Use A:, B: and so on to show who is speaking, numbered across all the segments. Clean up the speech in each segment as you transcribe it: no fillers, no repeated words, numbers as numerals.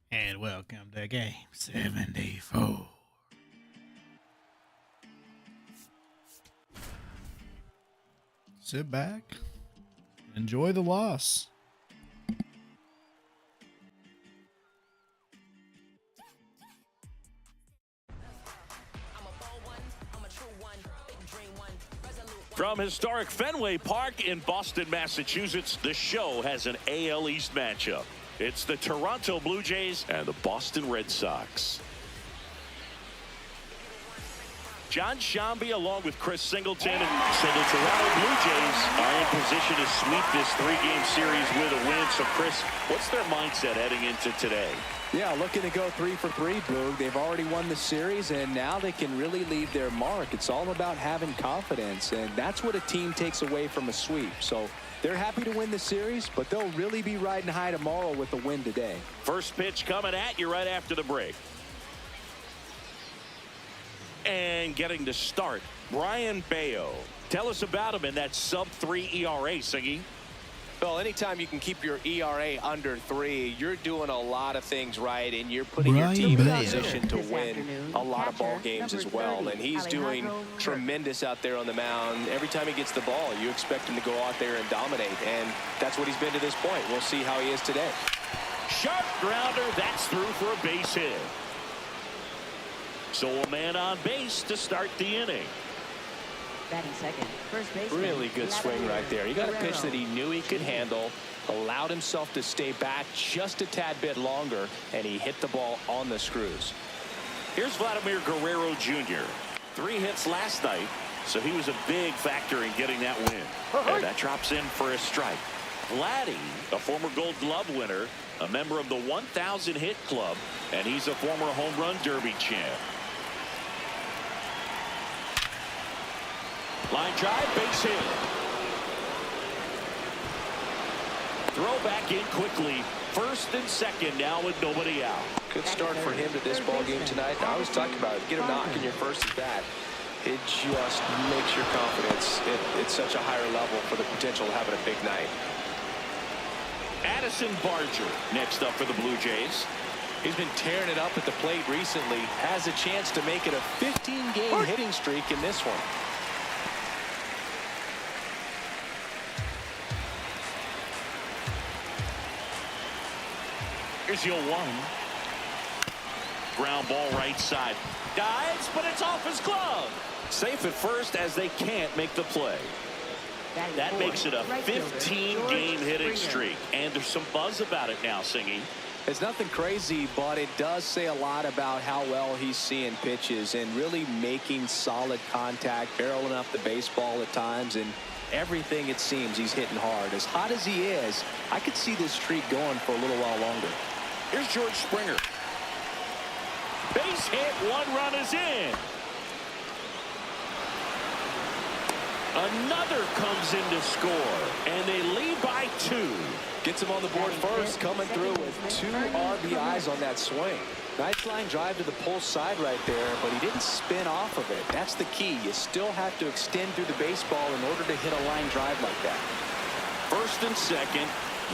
A: And welcome to game 74. Sit back, enjoy the loss.
B: From historic Fenway Park in Boston, Massachusetts, the show has an AL East matchup. It's the Toronto Blue Jays and the Boston Red Sox. John Shambi along with Chris Singleton. So the Toronto Blue Jays are in position to sweep this three-game series with a win. So Chris, what's their mindset heading into today?
C: Yeah, looking to go 3 for 3, Boog. They've already won the series, and now they can really leave their mark. It's all about having confidence, and that's what a team takes away from a sweep. So they're happy to win the series, but they'll really be riding high tomorrow with a win today.
B: First pitch coming at you right after the break. And getting to start, Brian Bayo. Tell us about him in that sub-3 ERA, Singy.
D: Well, anytime you can keep your ERA under 3, you're doing a lot of things right, and you're putting your team in a position to win a lot of ball games as well. And he's doing tremendous out there on the mound. Every time he gets the ball, you expect him to go out there and dominate, and that's what he's been to this point. We'll see how he is today.
B: Sharp grounder, that's through for a base hit. So a man on base to start the inning.
E: Batting second, first baseman.
D: Really good swing right there. He got a pitch that he knew he could handle, allowed himself to stay back just a tad bit longer, and he hit the ball on the screws.
B: Here's Vladimir Guerrero Jr. 3 hits last night, so he was a big factor in getting that win. And that drops in for a strike. Vladdy, a former Gold Glove winner, a member of the 1,000 hit club, and he's a former home run derby champ. Line drive, base hit. Throw back in quickly. First and second now with nobody out.
D: Good start for him to this ball game tonight. I always talk about it. Get a knock in your first at bat. It just makes your confidence at such a higher level for the potential of having a big night.
B: Addison Barger next up for the Blue Jays.
D: He's been tearing it up at the plate recently. Has a chance to make it a 15-game hitting streak in this one.
B: Here's the 0-1. Ground ball right side. Dives, but it's off his glove. Safe at first as they can't make the play. That makes it a 15-game hitting streak. And there's some buzz about it now, Singy.
C: It's nothing crazy, but it does say a lot about how well he's seeing pitches and really making solid contact, barreling up the baseball at times, and everything it seems he's hitting hard. As hot as he is, I could see this streak going for a little while longer.
B: Here's George Springer. Base hit, 1 run is in. Another comes in to score, and they lead by 2.
C: Gets him on the board first, coming through with 2 RBIs on that swing. Nice line drive to the pull side right there, but he didn't spin off of it. That's the key. You still have to extend through the baseball in order to hit a line drive like that.
B: First and second,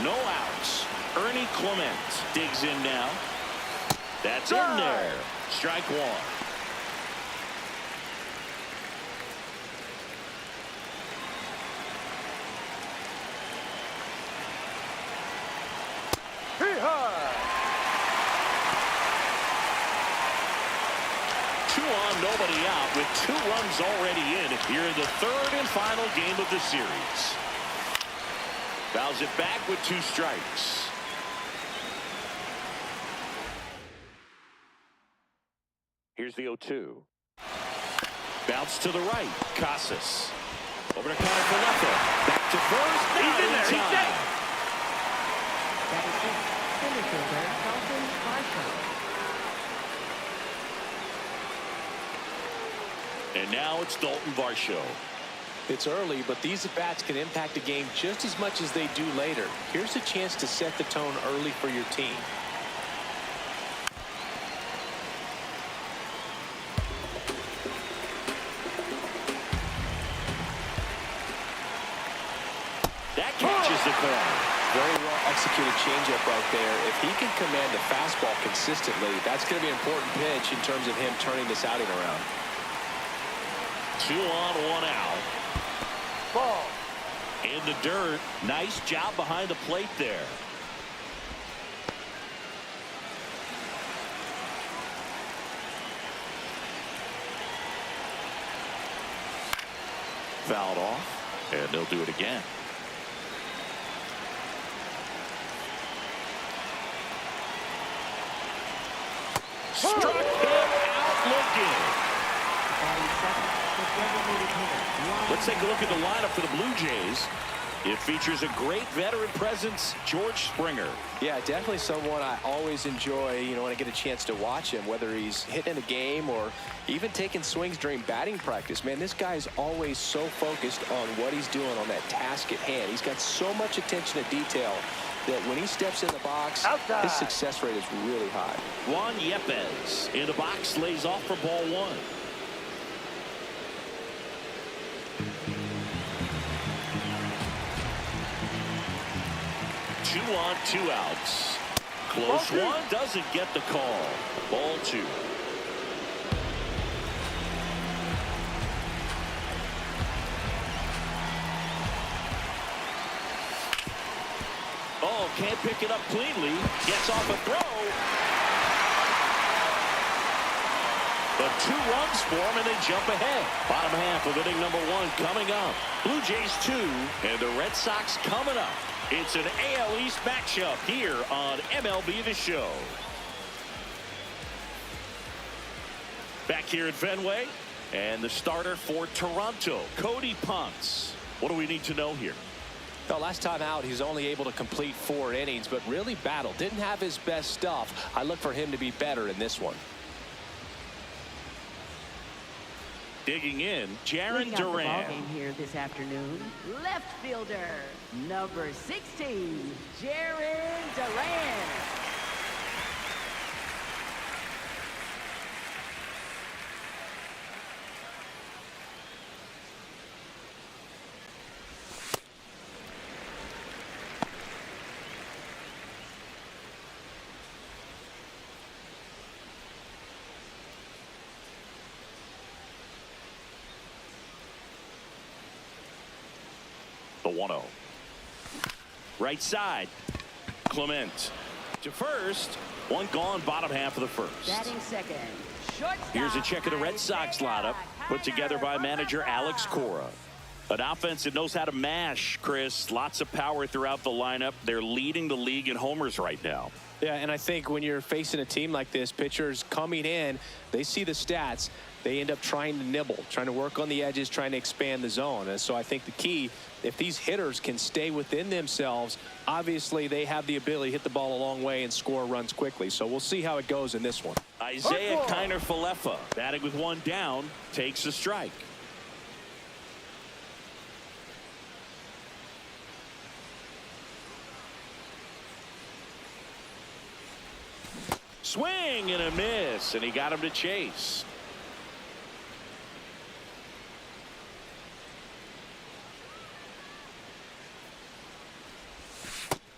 B: no outs. Ernie Clement digs in now. That's in there. Strike 1. Two on, nobody out with 2 runs already in here in the 3rd and final game of the series. Fouls it back with 2 strikes. Here's the 0-2. Bounce to the right. Casas. Over to Connor Falefa. Back to first. He's in there. He's there.
E: Batting sixth, center fielder, Dalton Varsho.
B: And now it's Dalton Varsho.
D: It's early, but these at-bats can impact a game just as much as they do later. Here's a chance to set the tone early for your team.
B: That catches the corner.
C: Very well executed changeup right there. If he can command the fastball consistently, that's going to be an important pitch in terms of him turning this outing around.
B: 2 on, 1 out.
D: Ball.
B: In the dirt. Nice job behind the plate there. Fouled off, and they'll do it again. Struck him out looking.
E: Batting second, the designated hitter.
B: Let's take a look at the lineup for the Blue Jays. It features a great veteran presence, George Springer.
C: Yeah, definitely someone I always enjoy, when I get a chance to watch him, whether he's hitting a game or even taking swings during batting practice. Man, this guy is always so focused on what he's doing on that task at hand. He's got so much attention to detail that when he steps in the box, his success rate is really high.
B: Juan Yepez in the box, lays off for ball 1. Two on, 2 outs. Close one, doesn't get the call. Ball 2. Oh, can't pick it up cleanly. Gets off a throw. But 2 runs for him, and they jump ahead. Bottom half of inning number 1 coming up. Blue Jays 2 and the Red Sox coming up. It's an AL East matchup here on MLB The Show. Back here at Fenway, and the starter for Toronto, Cody Ponce. What do we need to know here?
C: Well, last time out, he's only able to complete 4 innings, but really battled. Didn't have his best stuff. I look for him to be better in this one.
B: Digging in, Jaron
E: Leading out the
B: Duran.
E: ballgame here this afternoon, left fielder, number 16, Jaron Duran.
B: The 1-0. Right side. Clement to first. 1 gone, bottom half of the first.
E: Batting second, shortstop.
B: Here's a check of the Red Sox lineup put together by manager Alex Cora. An offense that knows how to mash, Chris. Lots of power throughout the lineup. They're leading the league in homers right now.
C: Yeah, and I think when you're facing a team like this, pitchers coming in, they see the stats. They end up trying to nibble, trying to work on the edges, trying to expand the zone. And so I think the key, if these hitters can stay within themselves, obviously they have the ability to hit the ball a long way and score runs quickly. So we'll see how it goes in this one.
B: Isaiah Kiner-Falefa, batting with 1 down, takes a strike. Swing and a miss, and he got him to chase.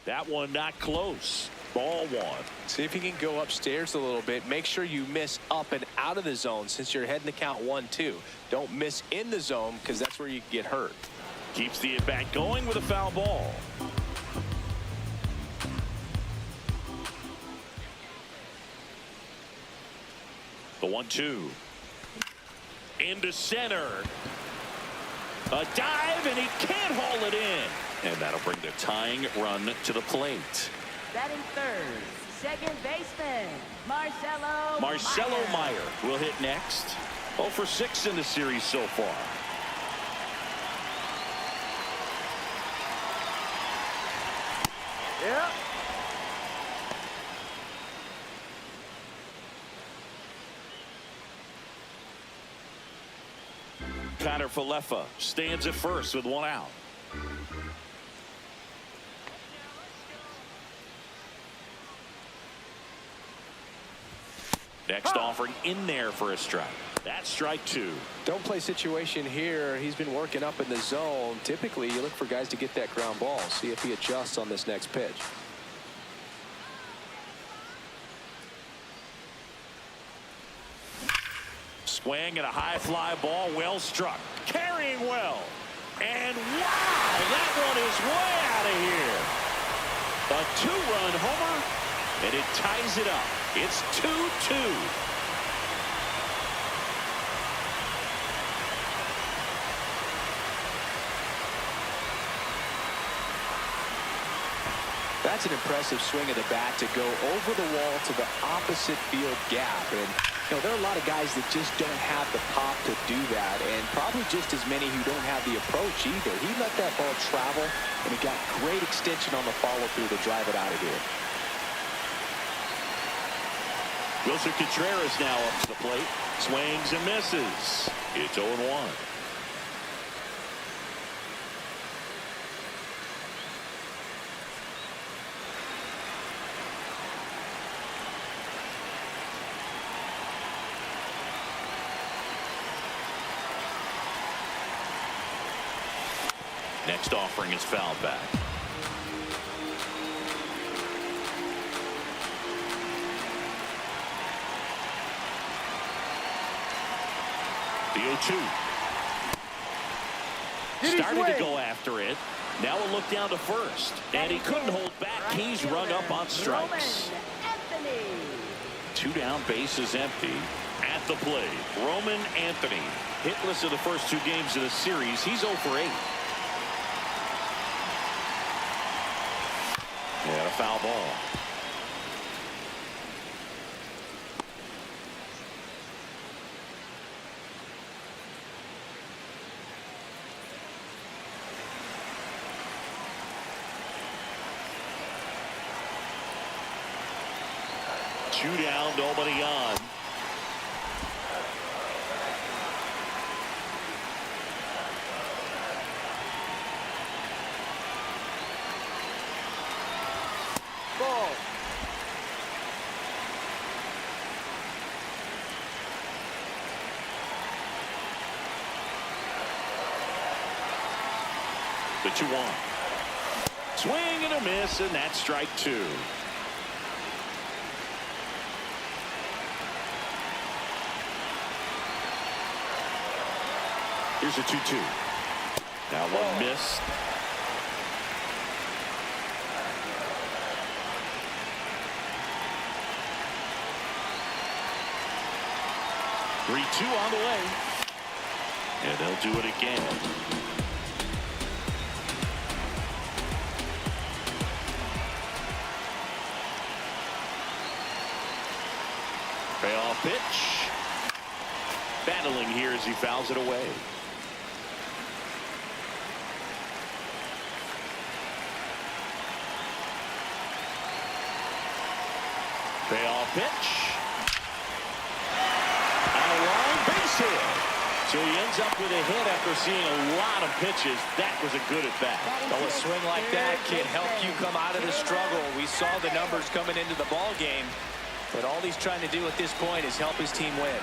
B: That one not close. Ball 1.
C: See if you can go upstairs a little bit. Make sure you miss up and out of the zone since you're heading to count 1-2. Don't miss in the zone because that's where you get hurt.
B: Keeps the at-bat going with a foul ball. The 1-2. Into center. A dive, and he can't haul it in. And that'll bring the tying run to the plate.
E: Batting third, second baseman, Marcelo
B: Meyer will hit next. 0 for 6 in the series so far.
D: Yeah.
B: Kiner-Falefa stands at first with 1 out. Next offering in there for a strike. That's strike 2.
C: Don't play situation here. He's been working up in the zone. Typically, you look for guys to get that ground ball. See if he adjusts on this next pitch.
B: Swing and a high fly ball, well struck. Carrying well. And wow, that one is way out of here. A 2-run homer, and it ties it up. It's 2-2.
C: That's an impressive swing of the bat to go over the wall to the opposite field gap. And, you know, there are a lot of guys that just don't have the pop to do that, and probably just as many who don't have the approach either. He let that ball travel, and he got great extension on the follow-through to drive it out of here.
B: Wilson Contreras now up to the plate. Swings and misses. It's 0-1. Next offering is fouled back. The 0-2. Started to go after it. Now a look down to first. And he couldn't hold back. He's rung up on strikes. 2 down, bases empty. At the plate, Roman Anthony. Hitless in the first 2 games of the series. He's 0 for 8. And a foul ball. Two down, nobody on.
C: Ball.
B: The 2-1. Swing and a miss, and that's strike 2. Here's a 2-2. Now one missed. Three-two on the way. And they'll do it again. Payoff pitch. Battling here as he fouls it away. Payoff pitch. On a line base hit. So he ends up with a hit after seeing a lot of pitches. That was a good at bat.
C: Well, a swing like that can help you come out of the struggle. We saw the numbers coming into the ball game, but all he's trying to do at this point is help his team win.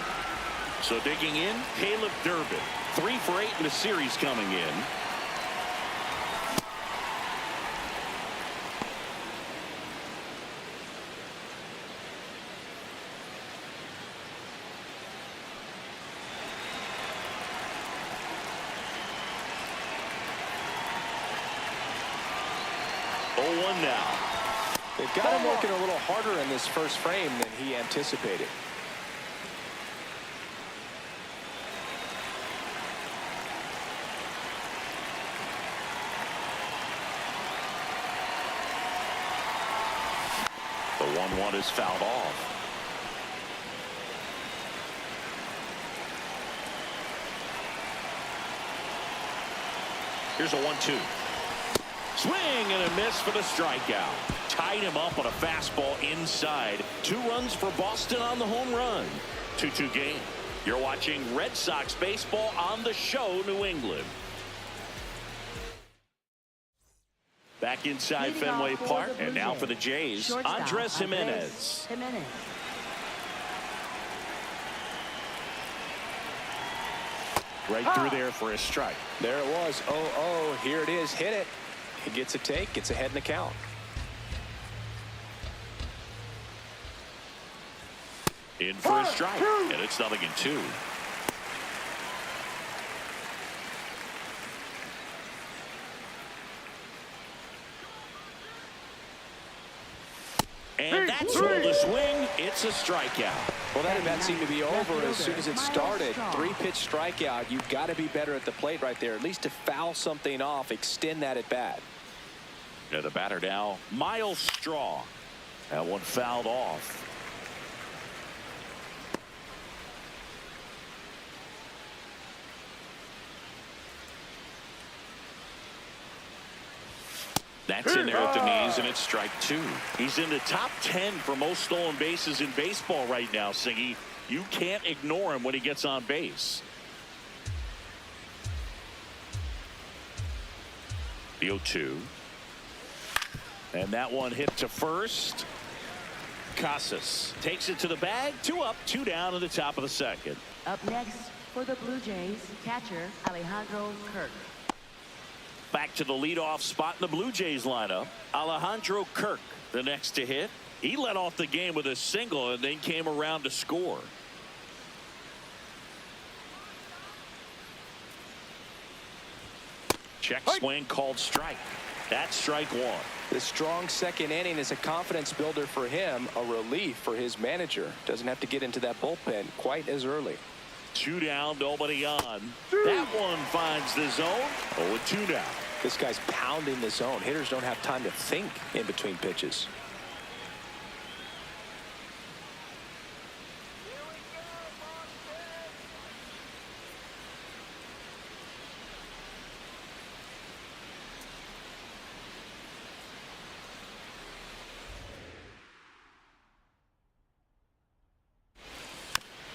B: So digging in, Caleb Durbin. 3 for 8 in the series coming in. Now.
C: They've got him working a little harder in this first frame than he anticipated.
B: The 1-1 is fouled off. Here's a 1-2. Swing and a miss for the strikeout. Tied him up on a fastball inside. 2 runs for Boston on the home run. 2-2 game. You're watching Red Sox baseball on the show, New England. Back inside Fenway Park, and now for the Jays, Andres Jimenez. Right through there for a strike.
C: There it was. 0-0. Here it is. Hit it. He gets a take. Gets ahead in the count.
B: In for a strike. And it's 0-2. And that's rolled a swing. It's a strikeout.
C: Well, that at-bat seemed to be over as soon as it started. 3-pitch strikeout. You've got to be better at the plate right there, at least to foul something off, extend that at-bat.
B: Yeah, the batter now, Miles Straw. That one fouled off. That's in there at the knees, and it's strike 2. He's in the top 10 for most stolen bases in baseball right now, Siggy. You can't ignore him when he gets on base. The 0-2. And that one hit to first. Casas takes it to the bag. 2 up, 2 down in the top of the second.
E: Up next for the Blue Jays, catcher Alejandro Kirk.
B: Back to the leadoff spot in the Blue Jays lineup. Alejandro Kirk, the next to hit. He led off the game with a single and then came around to score. Check swing called strike. That's strike 1.
C: The strong second inning is a confidence builder for him, a relief for his manager. Doesn't have to get into that bullpen quite as early.
B: 2 down, nobody on. That one finds the zone. 0-2 now.
C: This guy's pounding the zone. Hitters don't have time to think in between pitches.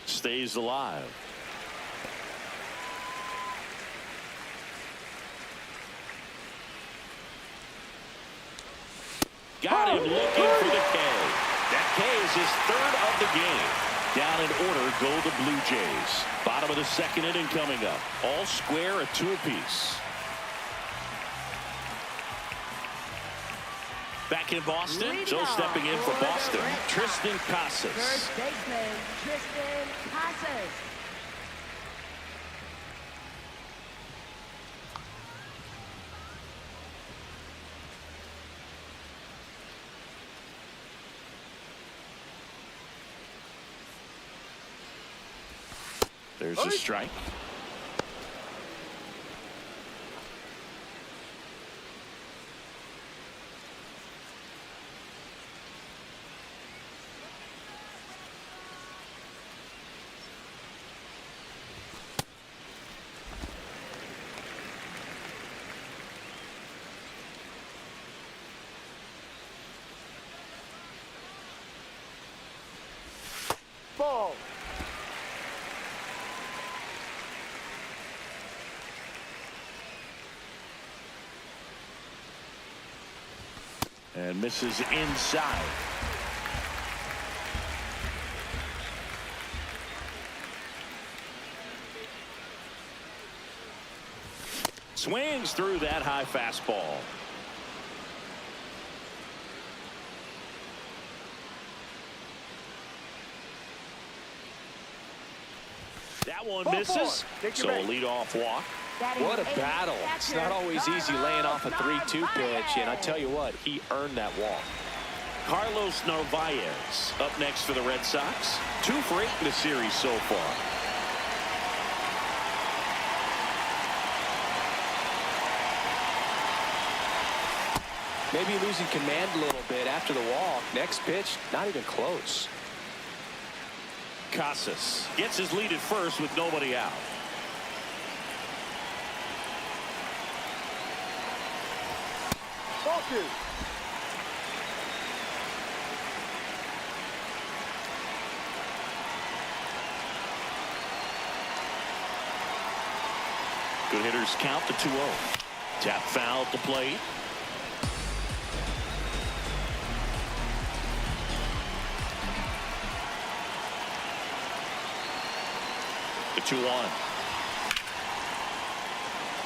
B: Stays alive. Got him looking for the K. That K is his 3rd of the game. Down in order go the Blue Jays. Bottom of the second inning coming up. All square at 2 apiece. Back in Boston, so stepping in for Boston, Tristan Casas.
E: First baseman Tristan Casas.
B: There's a strike.
F: Ball.
B: And misses inside. Swings through that high fastball. That one misses. So a leadoff walk.
C: What a battle. It's not always easy laying off a 3-2 pitch, and I tell you what, he earned that walk.
B: Carlos Narvaez up next for the Red Sox. 2 for 8 in the series so far.
C: Maybe losing command a little bit after the walk. Next pitch, not even close.
B: Casas gets his lead at first with nobody out.
F: Ball 2.
B: Good hitters count the 2-0. Tap foul at the plate. The 2-1.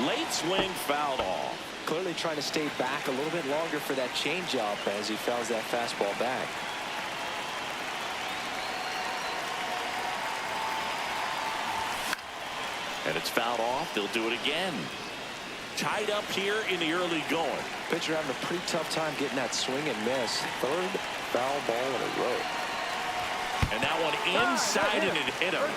B: Late swing fouled off.
C: Clearly trying to stay back a little bit longer for that changeup as he fouls that fastball back.
B: And it's fouled off. They'll do it again. Tied up here in the early going.
C: Pitcher having a pretty tough time getting that swing and miss. Third foul ball in a row.
B: And that one inside and it hit him.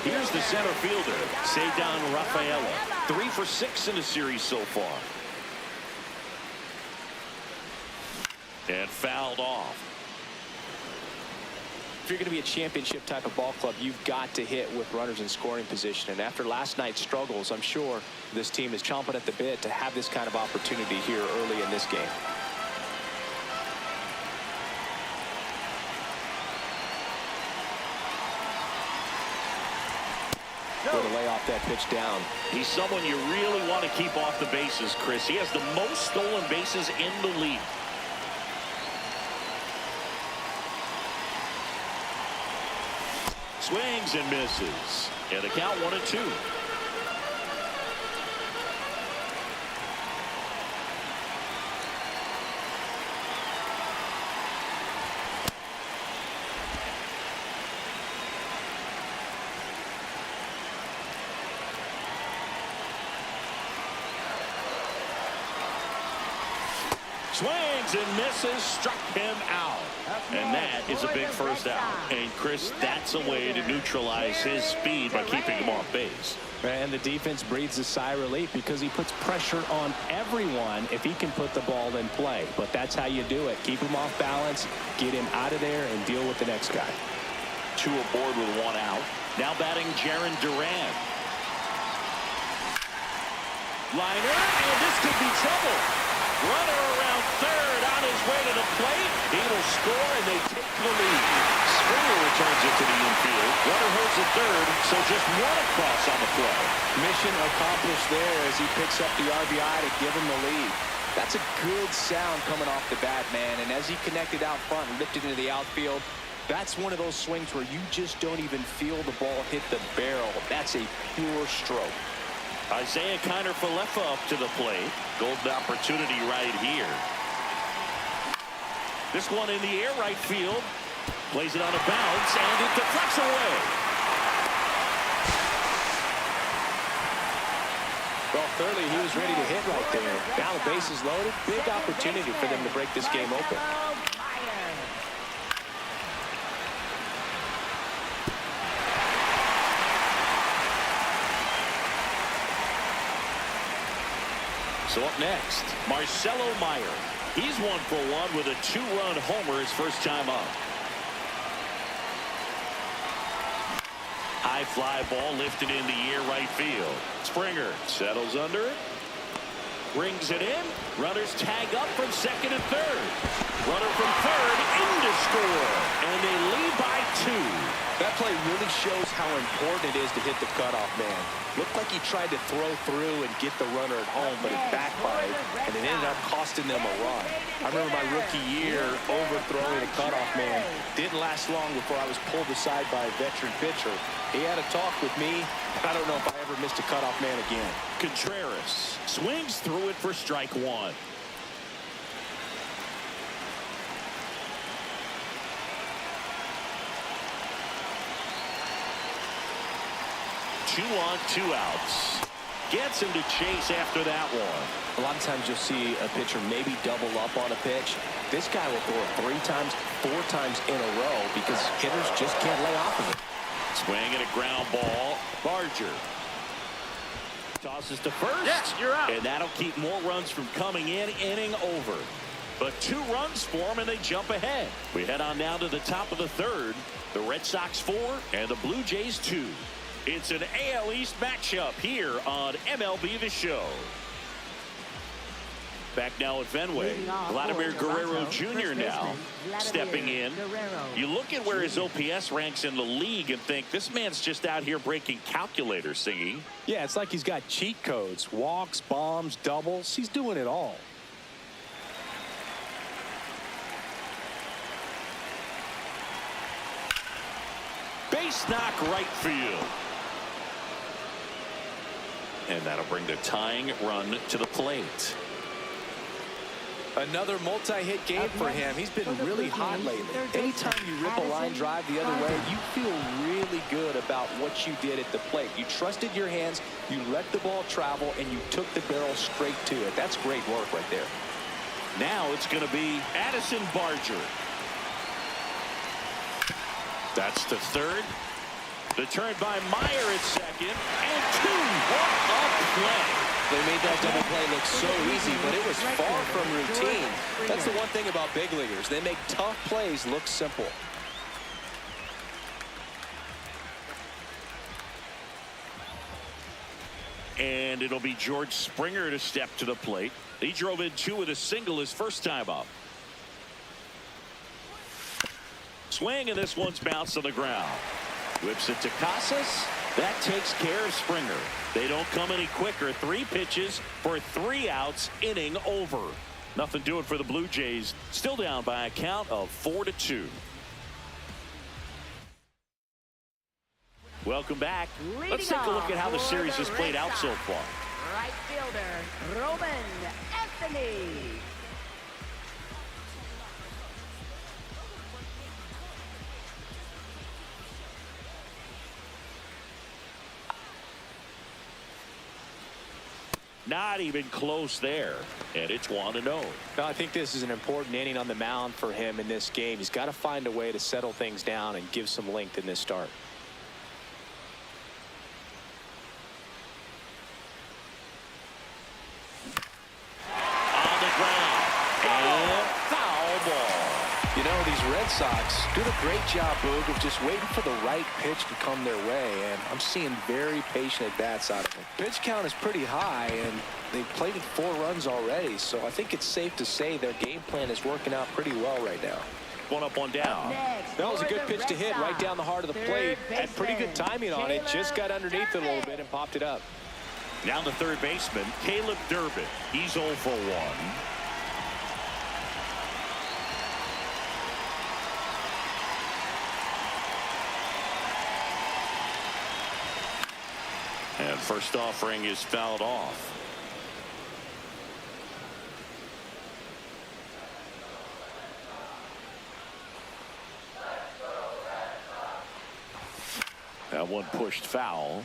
B: Here's the center fielder, Cedar Rafaela. 3 for 6 in the series so far. And fouled off.
C: If you're going to be a championship type of ball club, you've got to hit with runners in scoring position. And after last night's struggles, I'm sure this team is chomping at the bit to have this kind of opportunity here early in this game. Going to lay off that pitch down.
B: He's someone you really want to keep off the bases, Chris. He has the most stolen bases in the league. Swings and misses. And the count 1-2. Swings and misses, struck him out. And that is a big first out. And Chris, that's a way to neutralize his speed by keeping him off base.
C: And the defense breathes a sigh of relief because he puts pressure on everyone if he can put the ball in play. But that's how you do it. Keep him off balance, get him out of there, and deal with the next guy.
B: 2 aboard with 1 out. Now batting Jaron Duran. Liner, and this could be trouble. Runner around third on his way to the plate. He will score, and they take the lead. Springer returns it to the infield. Runner holds at third, so just 1 across on the play.
C: Mission accomplished there as he picks up the RBI to give him the lead. That's a good sound coming off the bat, man. And as he connected out front and lifted into the outfield, that's one of those swings where you just don't even feel the ball hit the barrel. That's a pure stroke.
B: Isaiah Kiner-Falefa up to the plate. Golden opportunity right here. This one in the air, right field. Plays it on a bounce, and it deflects away.
C: Well, clearly he was ready to hit right there. Now the base is loaded. Big opportunity for them to break this game open.
B: So up next, Marcelo Meyer. He's 1 for 1 with a 2-run homer his first time up. High fly ball lifted in the air right field. Springer settles under it. Brings it in. Runners tag up from second and third. Runner from third in to score. And they lead by 2.
C: That play really shows how important it is to hit the cutoff man. Looked like he tried to throw through and get the runner at home, but it backfired, and it ended up costing them a run. I remember my rookie year overthrowing a cutoff man. Didn't last long before I was pulled aside by a veteran pitcher. He had a talk with me. I don't know if I ever missed a cutoff man again.
B: Contreras swings through it for strike 1. 2 on, 2 outs. Gets him to chase after that one.
C: A lot of times you'll see a pitcher maybe double up on a pitch. This guy will throw it 3 times, 4 times in a row because hitters just can't lay off of it.
B: Swing and a ground ball. Barger tosses to first.
A: Yes, you're out.
B: And that'll keep more runs from coming in. Inning over. But 2 runs for them, and they jump ahead. We head on now to the top of the third. The Red Sox 4 and the Blue Jays 2. It's an AL East matchup here on MLB The Show. Back now at Fenway, Vladimir Guerrero Jr. now stepping in. You look at where his OPS ranks in the league and think this man's just out here breaking calculators singing.
C: Yeah, it's like he's got cheat codes. Walks, bombs, doubles. He's doing it all.
B: Base knock right field. And that'll bring the tying run to the plate.
C: Another multi-hit game for him. He's been really hot lately. Anytime you rip a line drive the other way, you feel really good about what you did at the plate. You trusted your hands, you let the ball travel, and you took the barrel straight to it. That's great work right there.
B: Now it's going to be Addison Barger. That's the third. The turn by Meyer at second. And two. What a play.
C: They made that double play look so easy, but it was far from routine. That's the one thing about big leaguers. They make tough plays look simple.
B: And it'll be George Springer to step to the plate. He drove in two with a single his first time up. Swing, and this one's bounced to the ground. Whips it to Casas. That takes care of Springer. They don't come any quicker. 3 pitches for 3 outs, inning over. Nothing doing for the Blue Jays. Still down by a count of 4-2. Welcome back. Let's take a look at how the series has played out so far.
E: Right fielder, Roman Anthony.
B: Not even close there. And it's 1-0.
C: No, I think this is an important inning on the mound for him in this game. He's got to find a way to settle things down and give some length in this start.
B: On the ground. And foul ball.
C: You know, these Red Sox do a great job, Boog, of just waiting for the right pitch to come their way, and I'm seeing very patient at-bats out of them. Pitch count is pretty high, and they've played it 4 runs already, so I think it's safe to say their game plan is working out pretty well right now.
B: One up, one down.
C: That was a good pitch to hit right down the heart of the plate. Had pretty good timing on it. Just got underneath it a little bit and popped it up.
B: Now the third baseman, Caleb Durbin. He's 0 for 1. And first offering is fouled off. That one pushed foul.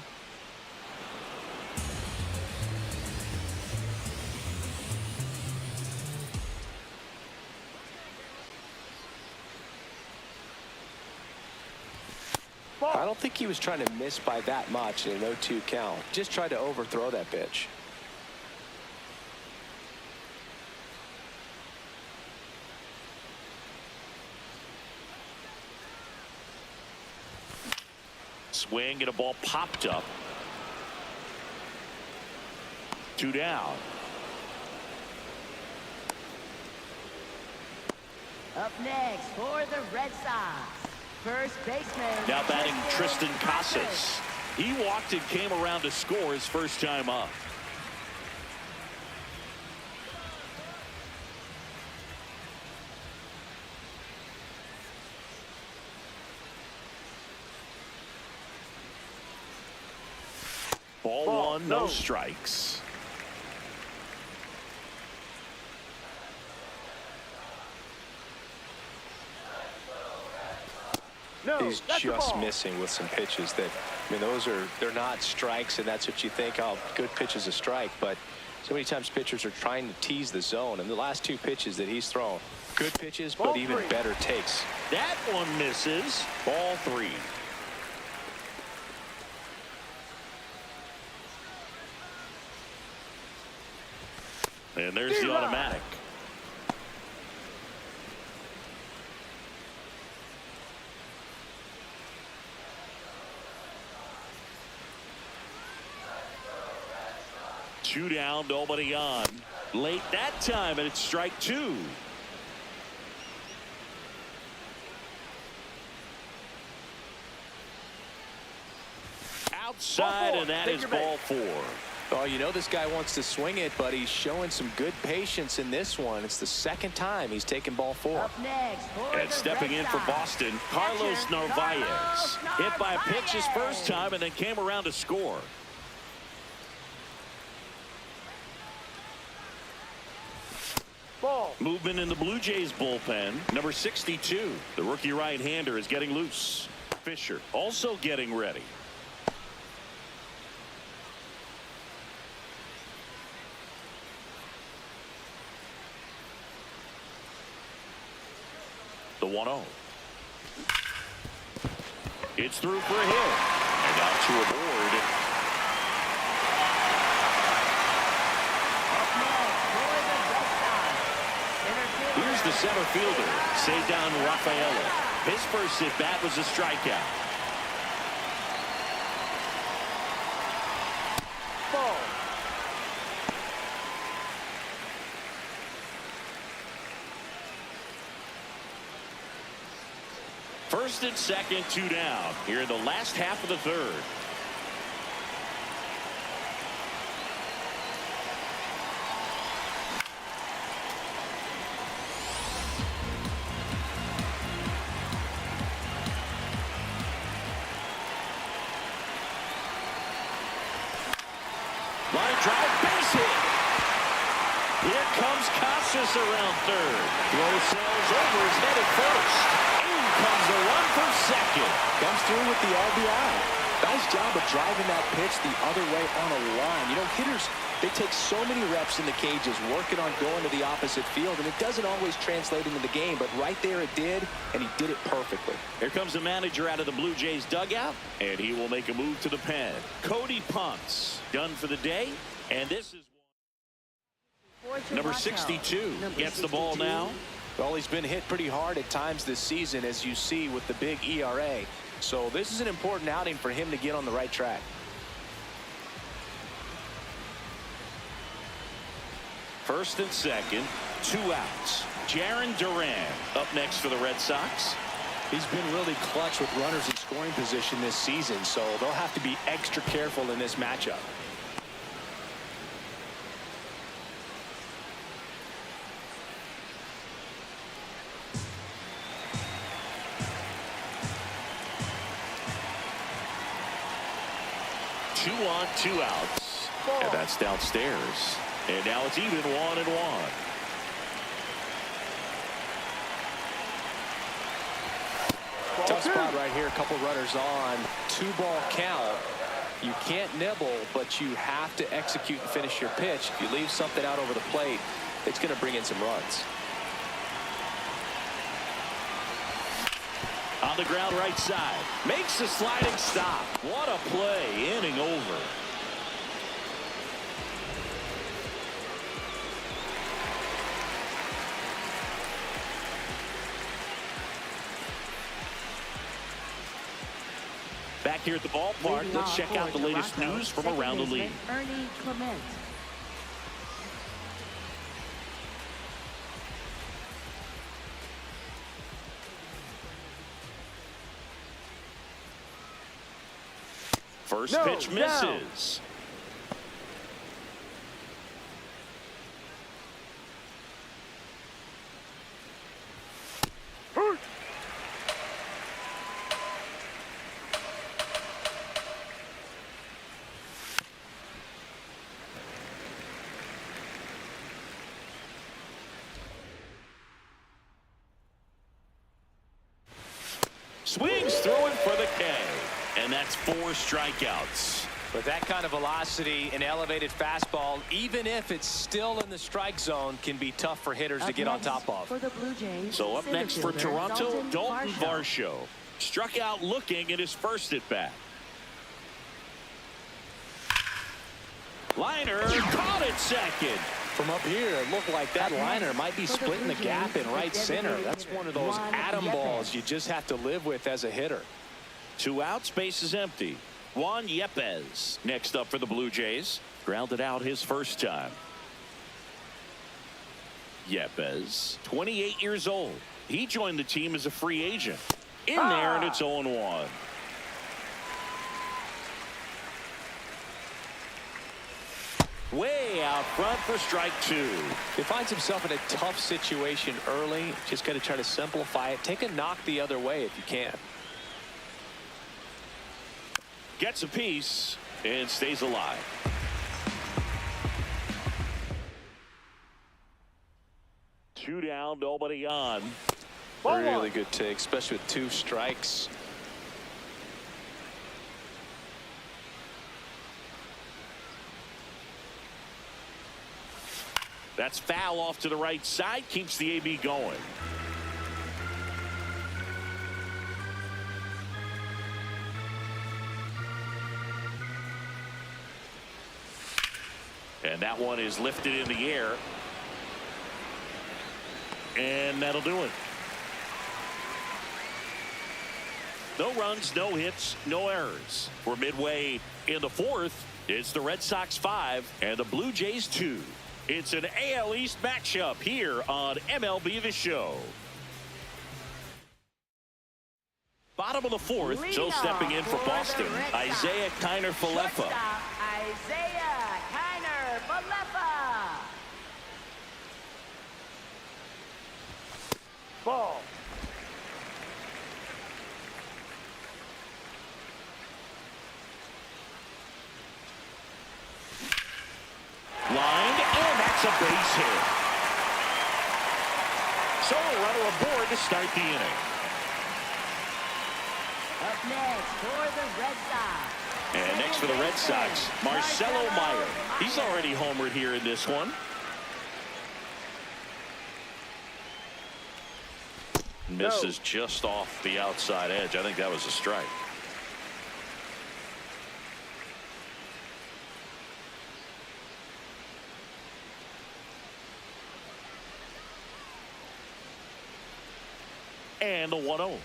C: I don't think he was trying to miss by that much in an 0-2 count. Just tried to overthrow that pitch.
B: Swing and a ball popped up. 2 down.
E: Up next for the Red Sox, first baseman.
B: Now batting Tristan Casas. He walked and came around to score his first time up. Ball 1, no strikes.
C: He's just missing with some pitches that, I mean, they're not strikes, and that's what you think, oh, good pitch is a strike, but so many times pitchers are trying to tease the zone, and the last 2 pitches that he's thrown, good pitches, but even better takes.
B: That one misses. Ball 3. And there's the automatic. Two down, nobody on. Late that time, and it's strike 2. Outside, and that is ball 4.
C: Oh, you know this guy wants to swing it, but he's showing some good patience in this one. It's the second time he's taken ball 4.
E: Up next for
B: And
E: the
B: stepping
E: Red
B: in for
E: Sox,
B: Boston, Carlos
E: catcher,
B: Narvaez.
E: Carlos
B: Hit by a pitch his
E: Narvaez.
B: first time and then came around to score. Movement in the Blue Jays bullpen. Number 62, the rookie right-hander, is getting loose. Fisher also getting ready. The 1-0. It's through for a hit. And out to a board. Here's the center fielder, Cedar Rafaela. His first at-bat was a strikeout.
D: Ball.
B: First and second, 2 down. Here in the last half of the third. Line drive, base hit. Here comes Casas around third. Throw sails over his head at first. In comes the run for second.
C: Comes through with the RBI. Nice job of driving that pitch the other way on a line. You know, hitters, they take so many reps in the cages working on going to the opposite field, and it doesn't always translate into the game, but right there it did, and he did it perfectly.
B: Here comes the manager out of the Blue Jays dugout, and he will make a move to the pen. Cody Ponce done for the day, and this is number 62 gets the ball now.
C: Well, he's been hit pretty hard at times this season, as you see with the big ERA. So this is an important outing for him to get on the right track.
B: First and second, 2 outs. Jarren Duran up next for the Red Sox.
C: He's been really clutch with runners in scoring position this season, so they'll have to be extra careful in this matchup.
B: Two on, 2 outs. And that's downstairs. And now it's even 1-1.
C: Tough spot right here. A couple runners on. 2-ball count. You can't nibble, but you have to execute and finish your pitch. If you leave something out over the plate, it's going to bring in some runs.
B: On the ground right side. Makes a sliding stop. What a play. Inning over. Back here at the ballpark, let's check out the latest news from around the league.
E: Ernie Clement.
B: First pitch misses. Swings through it for the K. And that's 4 strikeouts.
D: With that kind of velocity, an elevated fastball, even if it's still in the strike zone, can be tough for hitters to get on top of.
E: For the Blue Jays,
B: So up next for
E: center fielder
B: Toronto, Dalton
E: Varsho.
B: Varsho. Struck out looking at his first at bat. Liner caught at second.
C: From up here, it looked like that liner might be splitting the gap in right center. That's one of those atom balls you just have to live with as a hitter.
B: 2 outs, base is empty. Juan Yepez next up for the Blue Jays. Grounded out his first time. Yepez, 28 years old. He joined the team as a free agent. In there, and it's 0-1. Way out front for strike 2.
C: He finds himself in a tough situation early. Just got to try to simplify it. Take a knock the other way if you can.
B: Gets a piece and stays alive. 2 down, nobody on.
D: Really good take, especially with 2 strikes.
B: That's foul off to the right side, keeps the AB going. And that one is lifted in the air. And that'll do it. No runs, no hits, no errors. We're midway in the 4th. It's the Red Sox 5 and the Blue Jays 2. It's an AL East matchup here on MLB The Show. Bottom of the 4th, so stepping in for Boston, Isaiah Kiner-Falefa.
E: Isaiah Kiner-Falefa.
F: Ball.
B: Lined, and that's a base hit. So a runner aboard to start the inning.
E: Up next for the Red Sox.
B: And next for the Red Sox, Marcelo Meyer. He's already homered here in this one. Misses just off the outside edge. I think that was a strike. And the 1-0.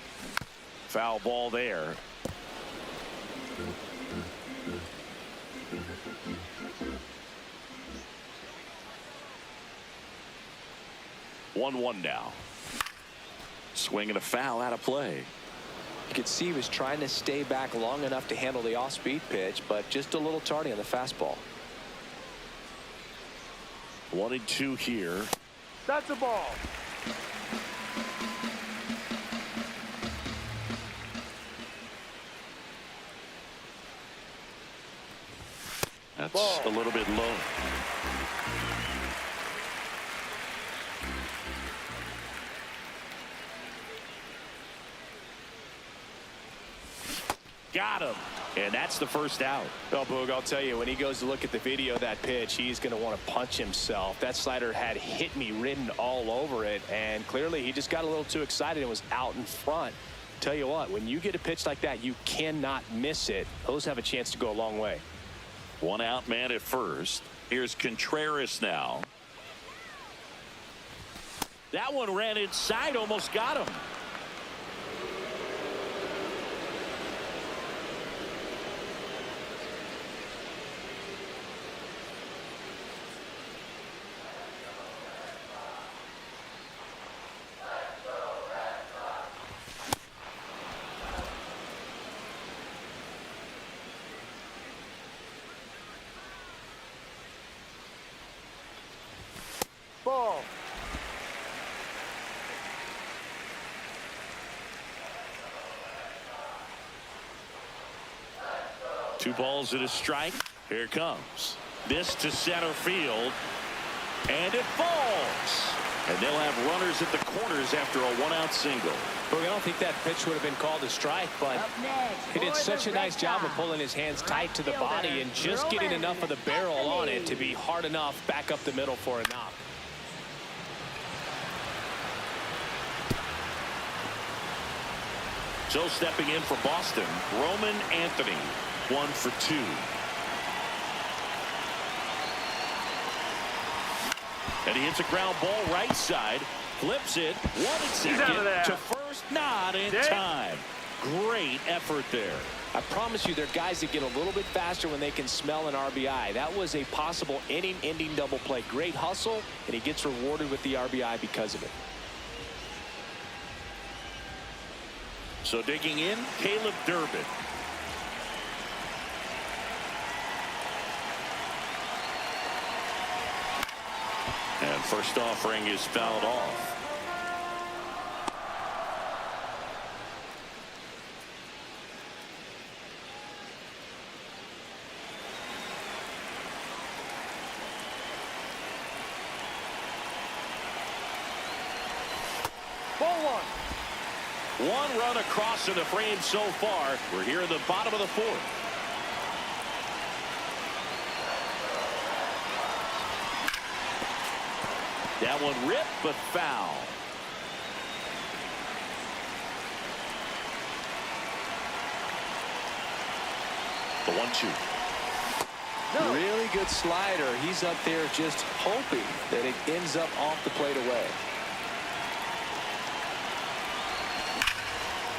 B: Foul ball there. One now. Swinging a foul out of play.
C: You could see he was trying to stay back long enough to handle the off-speed pitch, but just a little tardy on the fastball.
B: 1-2 here.
F: That's a ball.
B: That's a little bit low. Got him. And that's the first out.
D: Well, Boog, I'll tell you, when he goes to look at the video of that pitch, he's going to want to punch himself. That slider had hit me written all over it, and clearly he just got a little too excited and was out in front. Tell you what, when you get a pitch like that, you cannot miss it. Those have a chance to go a long way.
B: 1 out, man at first. Here's Contreras now. That one ran inside, almost got him.
F: Ball.
B: Two balls and a strike. Here it comes. This to center field. And it falls. And they'll have runners at the corners after a 1-out single.
D: Boog, I don't think that pitch would have been called a strike, but
E: Up next
D: he did
E: for
D: such
E: the
D: a nice
E: Red
D: job of
E: Sox,
D: pulling his hands tight to the
E: right
D: body
E: fielder,
D: and just getting
E: Roman
D: enough of the barrel on it to
E: Anthony.
D: be hard enough back up the middle for a knock.
B: So stepping in for Boston, Roman Anthony, 1 for 2. And he hits a ground ball right side, flips it, 1 and second
F: out of there.
B: to first, not in time. Great effort there.
D: I promise you, there are guys that get a little bit faster when they can smell an RBI. That was a possible inning-ending double play. Great hustle, and he gets rewarded with the RBI because of it.
B: So digging in, Caleb Durbin. And first offering is fouled off. One run across in the frame so far. We're here in the bottom of the fourth. That one ripped, but foul. The 1-2.
C: No. Really good slider. He's up there just hoping that it ends up off the plate away.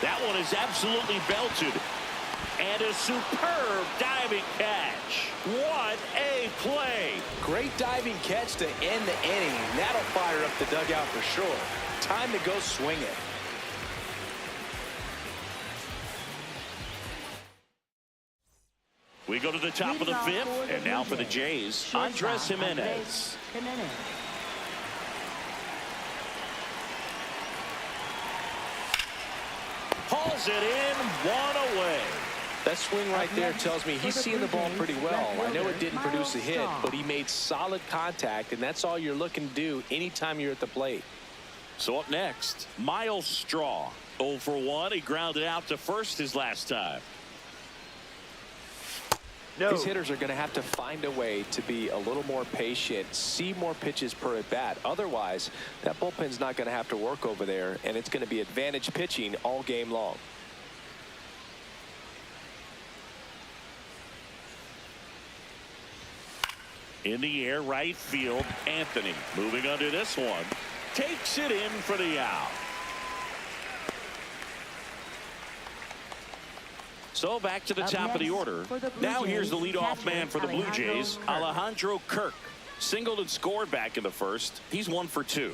B: That one is absolutely belted. And a superb diving catch. What a play.
C: Great diving catch to end the inning. That'll fire up the dugout for sure. Time to go swing it.
B: We go to the top of the fifth, and now for the Jays, Andres Jimenez. Hauls it in, one away.
C: That swing right there tells me he's seeing the ball pretty well. I know it didn't produce a hit, but he made solid contact, and that's all you're looking to do anytime you're at the plate.
B: So up next, Miles Straw. 0 for 1. He grounded out to first his last time.
C: These hitters are going to have to find a way to be a little more patient, see more pitches per at bat. Otherwise, that bullpen's not going to have to work over there, and it's going to be advantage pitching all game long.
B: In the air, right field, Anthony moving under this one. Takes it in for the out. So back to the top of the order. Now here's the leadoff man for the Blue Jays, Alejandro Kirk. Singled and scored back in the first. He's 1 for 2.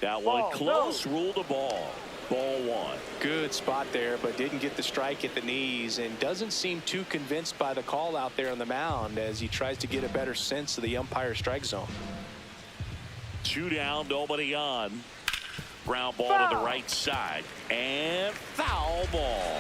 B: That one close, ruled a ball. Ball 1.
C: Good spot there, but didn't get the strike at the knees and doesn't seem too convinced by the call out there on the mound as he tries to get a better sense of the umpire strike zone.
B: 2 down, nobody on. Ground ball to the right side, and foul ball.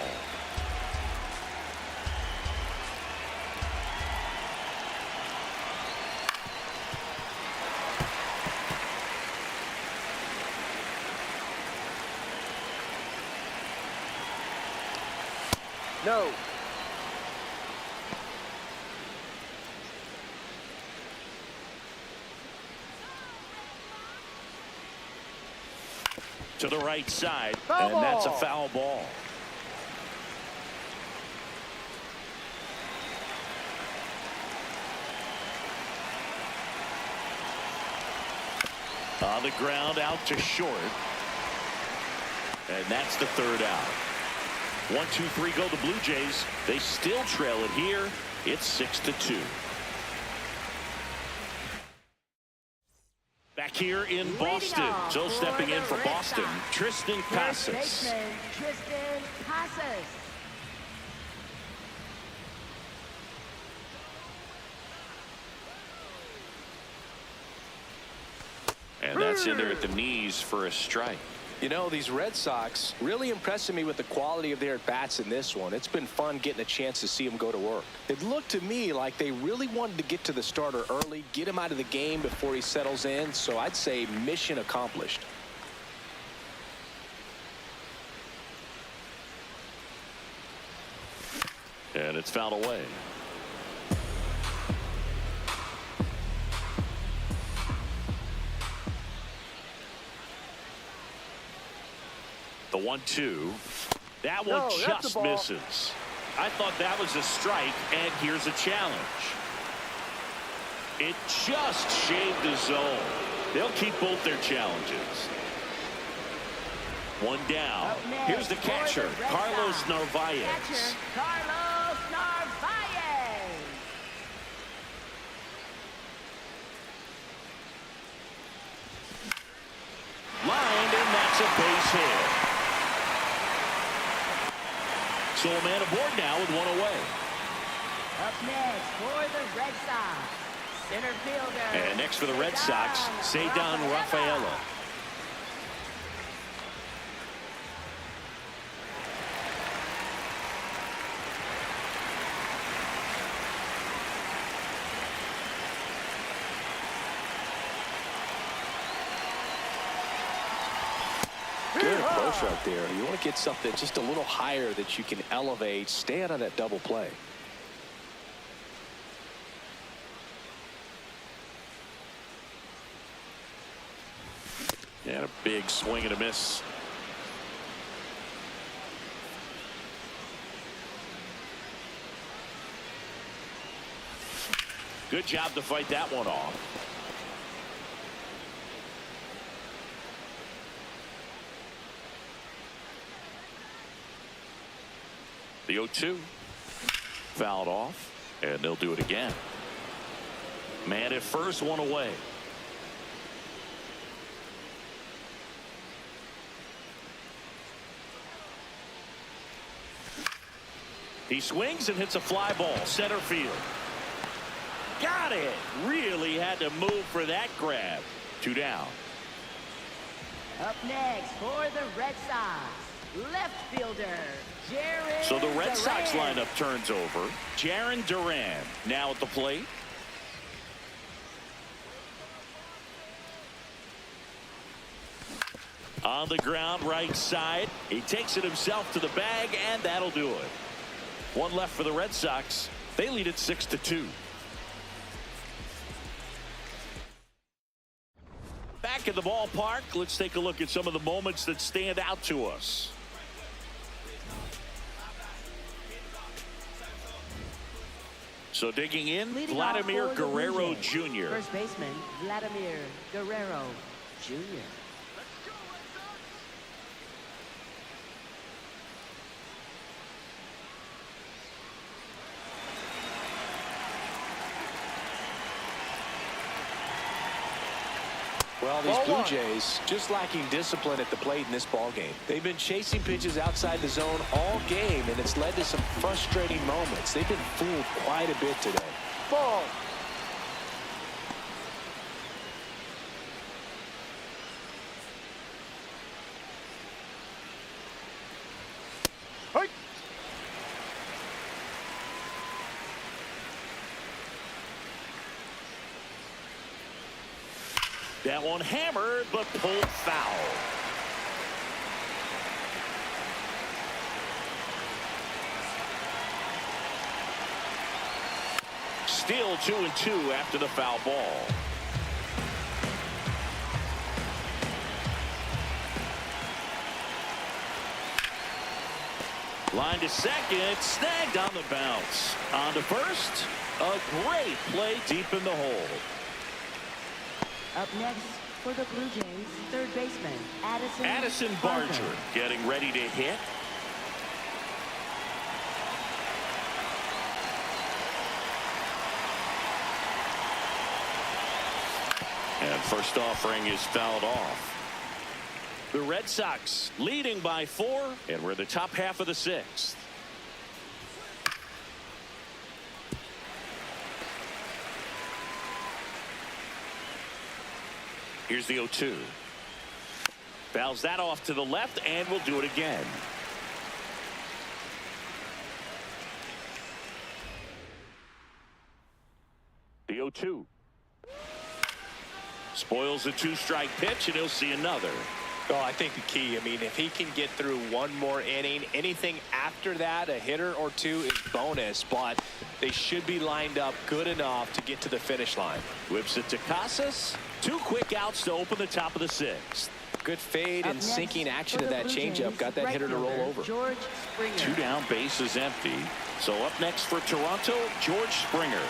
C: No.
B: To the right side, and that's a foul ball. On the ground, out to short. And that's the third out. 1, 2, 3 go the Blue Jays. They still trail it here. It's 6-2. Back here in Boston. So stepping in for Boston, Tristan Casas. And that's in there at the knees for a strike.
C: You know, these Red Sox really impressing me with the quality of their at-bats in this one. It's been fun getting a chance to see them go to work. It looked to me like they really wanted to get to the starter early, get him out of the game before he settles in. So I'd say mission accomplished.
B: And it's fouled away. The 1-2. That one just misses. I thought that was a strike, and here's a challenge. It just shaved the zone. They'll keep both their challenges. One down. Here's the catcher, Carlos Narvaez.
E: Carlos Narvaez.
B: Lined, and that's a base hit. So a man aboard now with one away.
E: Up next for the Red Sox, center fielder.
B: And next for the Red Sox, Ceddanne Rafaela.
C: Good approach right there. You want to get something just a little higher that you can elevate, stay out of that double play.
B: And a big swing and a miss. Good job to fight that one off. The 0-2 fouled off, and they'll do it again. Man at first, one away. He swings and hits a fly ball center field. Got it. Really had to move for that grab. 2 down.
E: Up next for the Red Sox, left fielder, Jaron.
B: So the Red Sox
E: Duran.
B: lineup turns over. Jaron Duran now at the plate. On the ground, right side. He takes it himself to the bag, and that'll do it. One left for the Red Sox. They lead it 6-2. Back at the ballpark, let's take a look at some of the moments that stand out to us. So digging in,
E: Leading
B: Vladimir
E: off for the Blue
B: Guerrero
E: Jays,
B: Jr.
E: First baseman, Vladimir Guerrero Jr.
C: Well, these Blue Jays just lacking discipline at the plate in this ball game. They've been chasing pitches outside the zone all game, and it's led to some frustrating moments. They've been fooled quite a bit today. Ball.
B: That one hammered, but pulled foul. Still 2-2 after the foul ball. Line to second, snagged on the bounce. On to first, a great play deep in the hole.
E: Up next for the Blue Jays, third baseman,
B: Addison Barger getting ready to hit. And first offering is fouled off. The Red Sox leading by 4, and we're in the top half of the 6th. Here's the 0-2. Fouls that off to the left, and we'll do it again. The 0-2. Spoils the 2-strike pitch, and he'll see another.
C: Oh, I think the key, I mean, if he can get through one more inning, anything after that, a hitter or two is bonus, but they should be lined up good enough to get to the finish line.
B: Whips it to Casas. 2 quick outs to open the top of the 6th.
C: Good fade and sinking action to that changeup. Got that hitter to roll over.
E: George Springer.
B: 2 down, base is empty. So up next for Toronto, George Springer.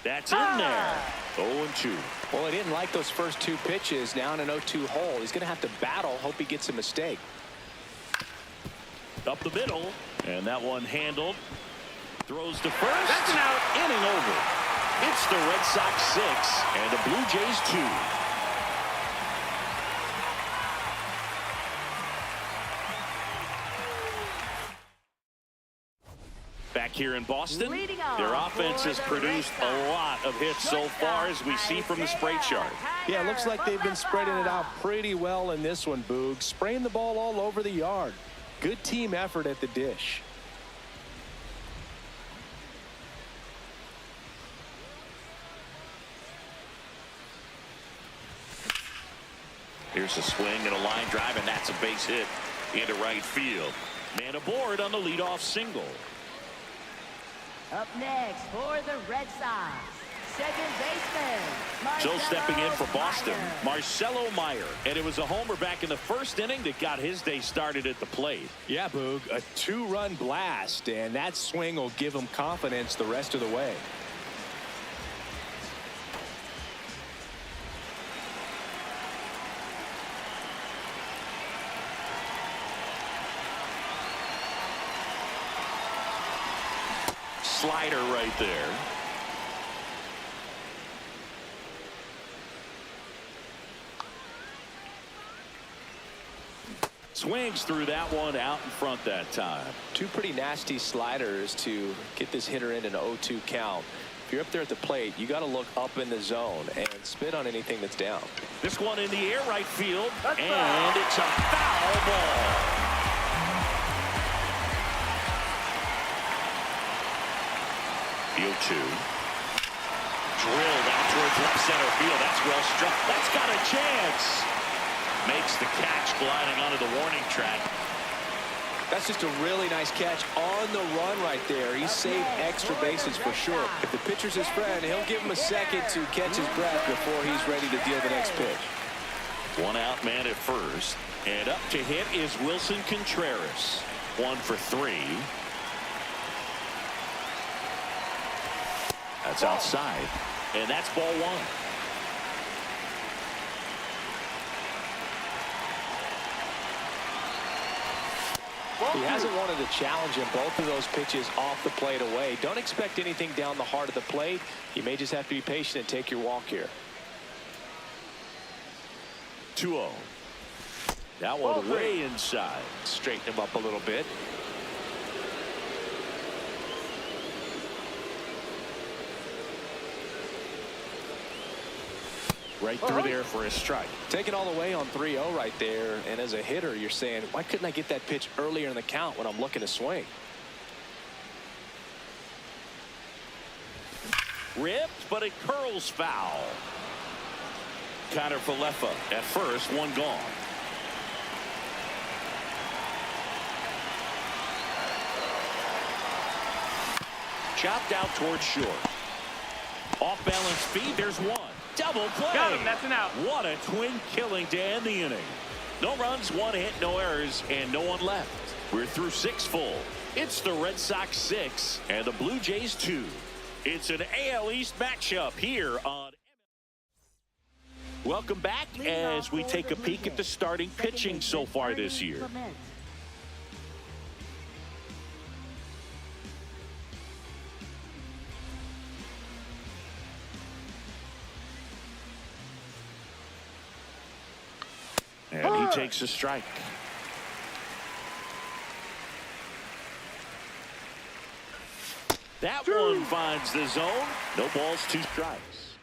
B: That's in there. 0-2.
C: Well, he didn't like those first 2 pitches. Now in an 0-2 hole. He's going to have to battle. Hope he gets a mistake.
B: Up the middle, and that one handled. Throws to first. That's an out. Inning over. It's the Red Sox 6 and the Blue Jays 2. Back here in Boston, their offense has produced a lot of hits so far, as we see from the spray chart.
C: Yeah, looks like they've been spreading it out pretty well in this one, Boog. Spraying the ball all over the yard. Good team effort at the dish.
B: Here's a swing and a line drive, and that's a base hit into right field. Man aboard on the leadoff single.
E: Up next for the Red Sox, second baseman.
B: So stepping in for Boston,
E: Meyer.
B: Marcelo Meyer. And it was a homer back in the first inning that got his day started at the plate.
C: Yeah, Boog, a 2-run blast, and that swing will give him confidence the rest of the way.
B: Slider right there. Swings through that one out in front that time.
C: Two pretty nasty sliders to get this hitter in an 0-2 count. If you're up there at the plate, you got to look up in the zone and spit on anything that's down.
B: This one in the air right field, and it's a foul ball. The 0-2. Drilled out towards left center field. That's well struck. That's got a chance. Makes the catch gliding onto the warning track.
C: That's just a really nice catch on the run right there. He saved extra bases for sure. If the pitcher's his friend, he'll give him a second to catch his breath before he's ready to deal the next pitch.
B: One out man at first. And up to hit is Wilson Contreras. 1 for 3. That's outside. And that's ball 1.
C: He hasn't wanted a challenge in both of those pitches off the plate away. Don't expect anything down the heart of the plate. You may just have to be patient and take your walk here.
B: 2-0. That one way inside.
C: Straighten him up a little bit.
B: Right through there for a strike.
C: Taking all the way on 3-0 right there. And as a hitter, you're saying, why couldn't I get that pitch earlier in the count when I'm looking to swing?
B: Ripped, but it curls foul. Connor Falefa at first, one gone. Chopped out towards short. Off balance feed, there's one. Double play.
F: Got him, that's an out.
B: What a twin killing to end the inning. No runs, 1 hit, no errors, and no one left. We're through 6 full. It's the Red Sox 6 and the Blue Jays 2. It's an AL East matchup here on. Welcome back as we take a peek at the starting pitching so far this year. And he takes a strike. That one finds the zone. No balls, 2 strikes.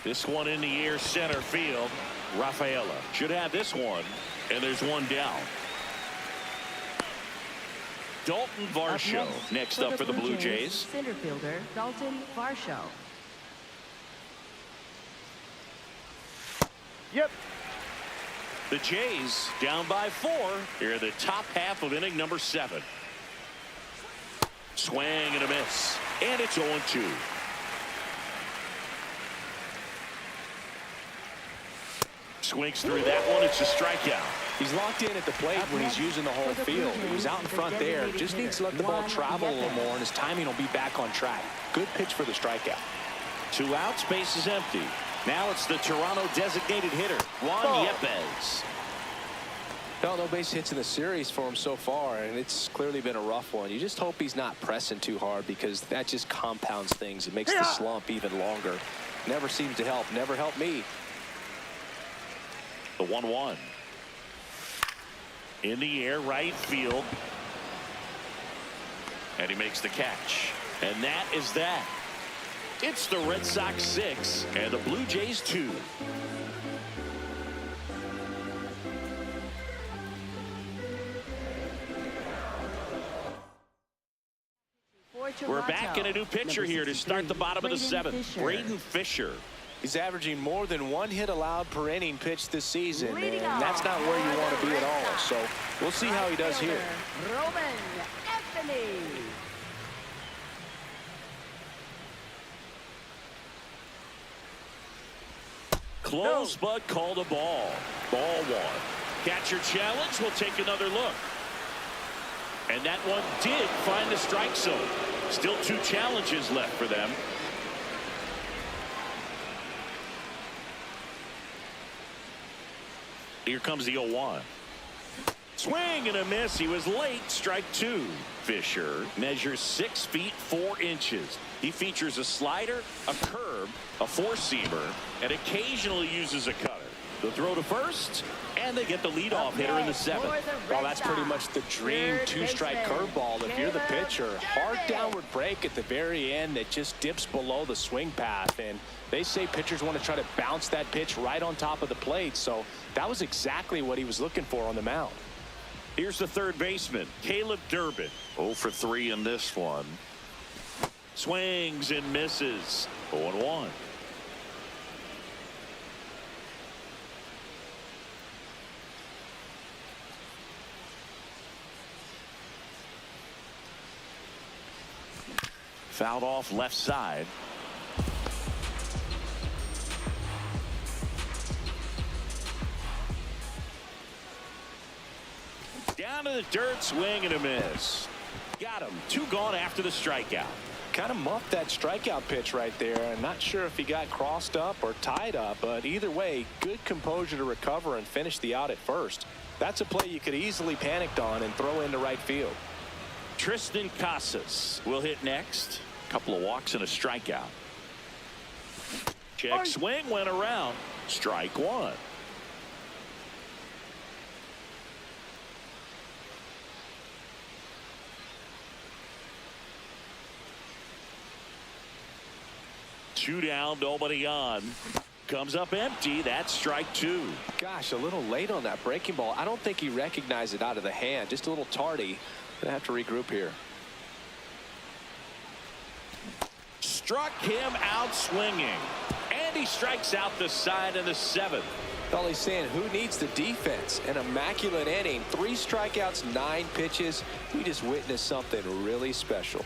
B: This one in the air center field. Rafaela should have this one, and there's one down. Dalton Varsho next up for the Blue Jays.
E: Center fielder Dalton Varsho.
F: Yep.
B: The Jays down by 4 here in the top half of inning number 7. Swing and a miss, and it's 0-2. Swings through that one. It's a strikeout.
C: He's locked in at the plate when he's using the whole field. He was out in front there. Just needs to let the ball travel a little more, and his timing will be back on track. Good pitch for the strikeout.
B: 2 outs, base is empty. Now it's the Toronto designated hitter, Juan Yepez.
C: No base hits in the series for him so far, and it's clearly been a rough one. You just hope he's not pressing too hard, because that just compounds things. It makes the slump even longer. Never seems to help. Never helped me.
B: The 1-1. In the air, right field. And he makes the catch. And that is that. It's the Red Sox 6 and the Blue Jays 2. We're back in a new pitcher here to start the bottom of the 7th. Braden Fisher.
C: He's averaging more than 1 hit allowed per inning pitched this season,
E: Leading
C: and that's not where you want to be at all. So we'll see how he does here.
E: Roman Anthony.
B: Close, but called a ball. Ball 1. Catcher challenge. Will take another look. And that one did find the strike zone. Still 2 challenges left for them. Here comes the 0-1. Swing and a miss. He was late. Strike 2. Fisher measures 6 feet 4 inches. He features a slider, a curve, a 4-seamer, and occasionally uses a cutter. The throw to first, and they get the leadoff hitter in the 7th.
C: Well, that's pretty much the dream 2-strike curveball if you're the pitcher. Hard downward break at the very end that just dips below the swing path. And they say pitchers want to try to bounce that pitch right on top of the plate. So that was exactly what he was looking for on the mound.
B: Here's the third baseman, Caleb Durbin. 0 for 3 in this one. Swings and misses. 0-1. Fouled off left side. Down to the dirt, swing and a miss. Got him. 2 gone after the strikeout.
C: Kind of muffed that strikeout pitch right there. I'm not sure if he got crossed up or tied up, but either way, good composure to recover and finish the out at first. That's a play you could easily panicked on and throw into right field.
B: Tristan Casas will hit next. Couple of walks and a strikeout. Check swing went around. Strike 1. Two down, nobody on. Comes up empty. That's strike 2.
C: Gosh, a little late on that breaking ball. I don't think he recognized it out of the hand. Just a little tardy. Gonna have to regroup here.
B: Struck him out swinging. And he strikes out the side in the 7th.
C: All he's saying, who needs the defense? An immaculate inning. 3 strikeouts, 9 pitches. We just witnessed something really special.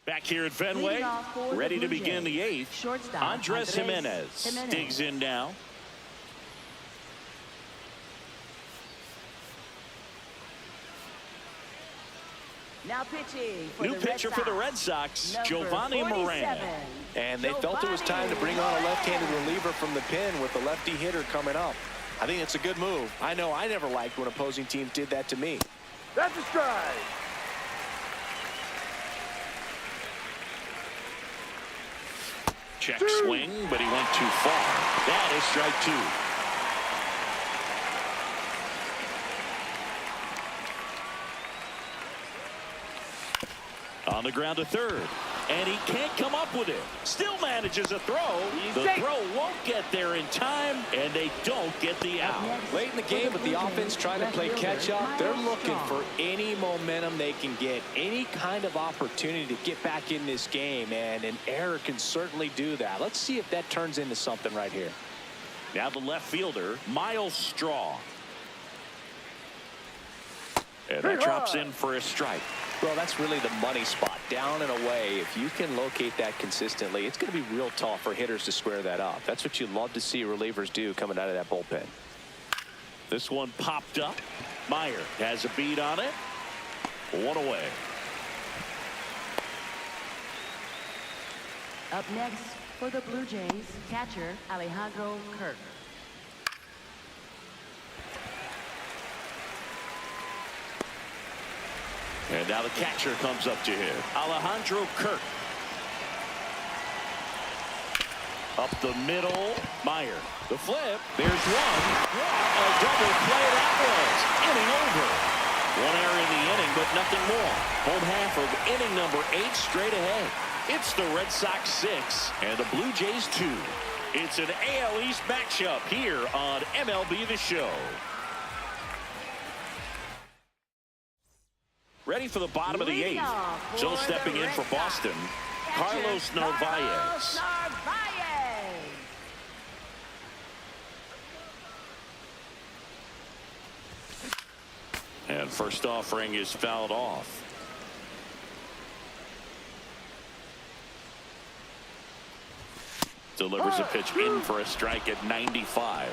B: Back here at Fenway, ready to begin the 8th. Andres Jimenez digs in now.
E: Now pitching for
B: New pitcher for the Red Sox, Giovanni Moreno.
C: And they felt it was time to bring on a left-handed reliever from the pen with the lefty hitter coming up. I think it's a good move. I know I never liked when opposing teams did that to me.
F: That's a strike.
B: Check swing, but he went too far. That is strike 2. On the ground to third, and he can't come up with it. Still manages a throw. The throw won't get there in time, and they don't get the out.
C: Late in the game, but the offense trying to play catch up. They're looking for any momentum they can get, any kind of opportunity to get back in this game, and an error can certainly do that. Let's see if that turns into something right here.
B: Now the left fielder, Miles Straw. And that drops in for a strike.
C: Well, that's really the money spot, down and away. If you can locate that consistently, it's going to be real tough for hitters to square that up. That's what you love to see relievers do coming out of that bullpen.
B: This one popped up. Meyer has a beat on it. 1 away.
E: Up next for the Blue Jays, catcher Alejandro Kirk.
B: And now the catcher comes up to him, Alejandro Kirk. Up the middle, Meyer. The flip, there's one. A double play that was. Inning over. 1 error in the inning, but nothing more. Home half of inning number 8 straight ahead. It's the Red Sox 6 and the Blue Jays 2. It's an AL East matchup here on MLB The Show. Ready for the bottom of the
E: Leading
B: 8th.
E: off
B: So
E: for
B: stepping
E: the
B: in
E: Red
B: for
E: Sox,
B: Boston,
E: catcher,
B: Carlos Narvaez.
E: Narvaez.
B: And first offering is fouled off. Delivers a pitch in for a strike at 95.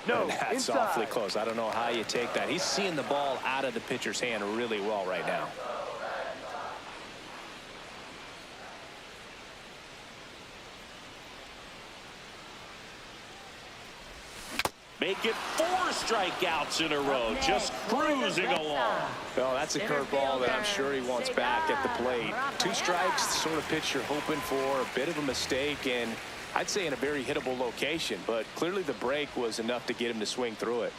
C: No, that's awfully close. I don't know how you take that. He's seeing the ball out of the pitcher's hand really well right now.
B: Make it 4 strikeouts in a row, just cruising along.
C: Well, that's a curveball that I'm sure he wants back at the plate. 2 strikes, the sort of pitch you're hoping for, a bit of a mistake, and I'd say in a very hittable location, but clearly the break was enough to get him to swing through it.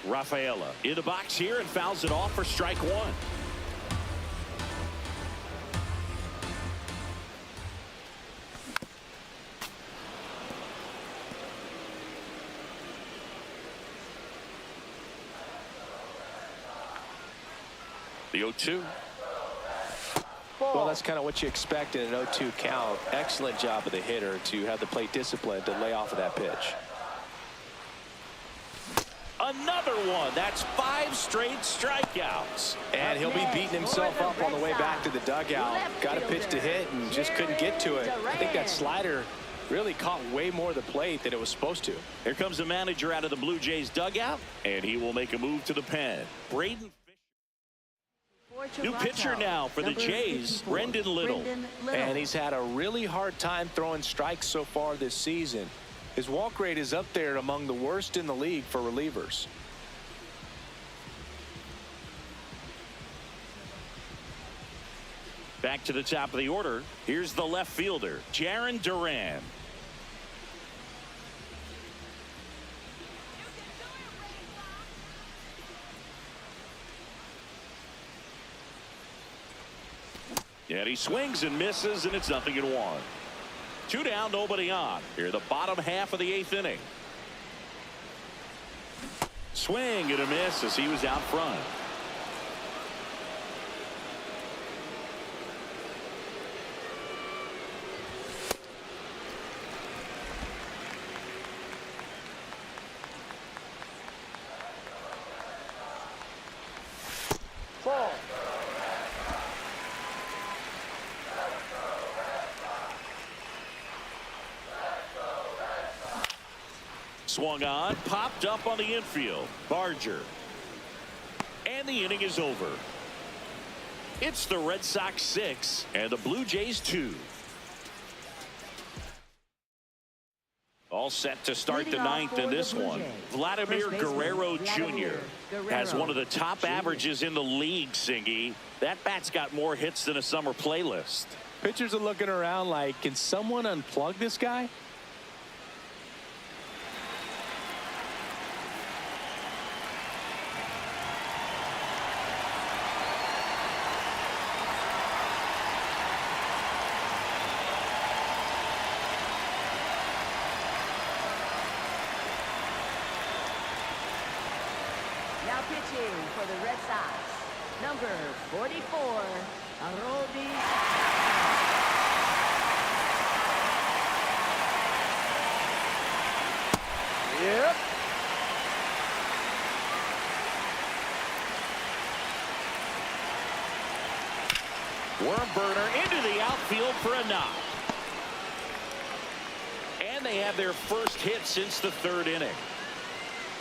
B: Rafaela in the box here and fouls it off for strike 1. The 0-2.
C: Well, that's kind of what you expect in an 0-2 count. Excellent job of the hitter to have the plate discipline to lay off of that pitch.
B: Another one. That's 5 straight strikeouts.
C: And he'll be beating himself up on the way back to the dugout. Got a pitch to hit and just couldn't get to it. I think that slider really caught way more of the plate than it was supposed to.
B: Here comes the manager out of the Blue Jays dugout, and he will make a move to the pen. Braden. New pitcher now for the Jays, Brendan Little.
C: And he's had a really hard time throwing strikes so far this season. His walk rate is up there among the worst in the league for relievers.
B: Back to the top of the order. Here's the left fielder, Jarren Duran. And he swings and misses, and it's 0-1. 2 down, nobody on. Here, the bottom half of the 8th inning. Swing and a miss as he was out front. Swung on, popped up on the infield. Barger. And the inning is over. It's the Red Sox 6 and the Blue Jays 2. All set to start the 9th in this one. Vladimir Guerrero Jr. has one of the top averages in the league, Singy. That bat's got more hits than a summer playlist.
C: Pitchers are looking around like, can someone unplug this guy?
E: Now pitching for the Red Sox, number 44, Aroldis.
C: Yep.
B: Worm burner into the outfield for a knock. And they have their first hit since the 3rd inning.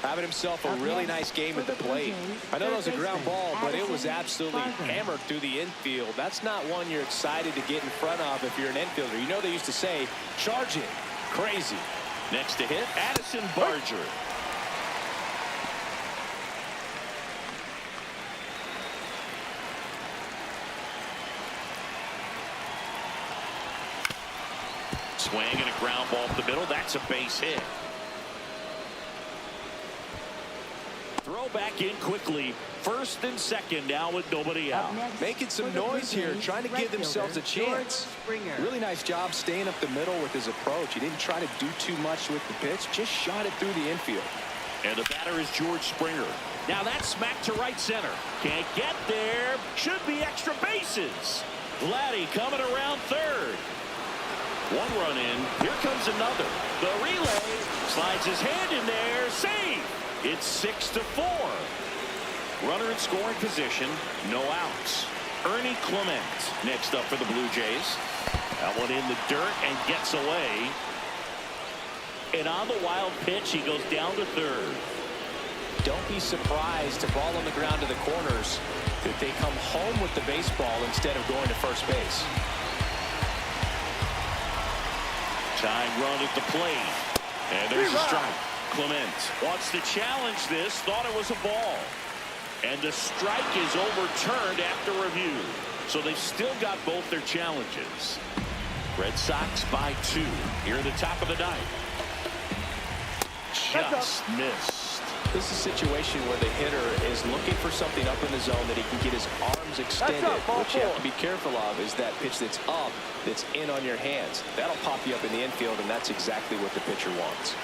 C: Having himself a really nice game at the plate. I know that was a ground ball, but it was absolutely hammered through the infield. That's not one you're excited to get in front of if you're an infielder. You know they used to say, charge it. Crazy.
B: Next to hit, Addison Barger. Swing and a ground ball up the middle. That's a base hit. 3 Throw back in quickly. First and second now with nobody out.
C: Making some noise here, trying to give themselves a chance. Really nice job staying up the middle with his approach. He didn't try to do too much with the pitch, just shot it through the infield.
B: And the batter is George Springer. Now that's smacked to right center. Can't get there. Should be extra bases. Vladdy coming around third. One run in. Here comes another. The relay slides his hand in there. Save. It's 6-4. Runner in scoring position. No outs. Ernie Clement next up for the Blue Jays. That one in the dirt and gets away. And on the wild pitch, he goes down to third.
C: Don't be surprised to ball on the ground to the corners that they come home with the baseball instead of going to first base.
B: Tying run at the plate. And there's a strike. Clement wants to challenge this. Thought it was a ball. And the strike is overturned after review. So they've still got both their challenges. Red Sox by 2 here at the top of the ninth. Just missed.
C: This is a situation where the hitter is looking for something up in the zone that he can get his arms extended. What you have to be careful of is that pitch that's up, that's in on your hands. That'll pop you up in the infield, and that's exactly what the pitcher wants.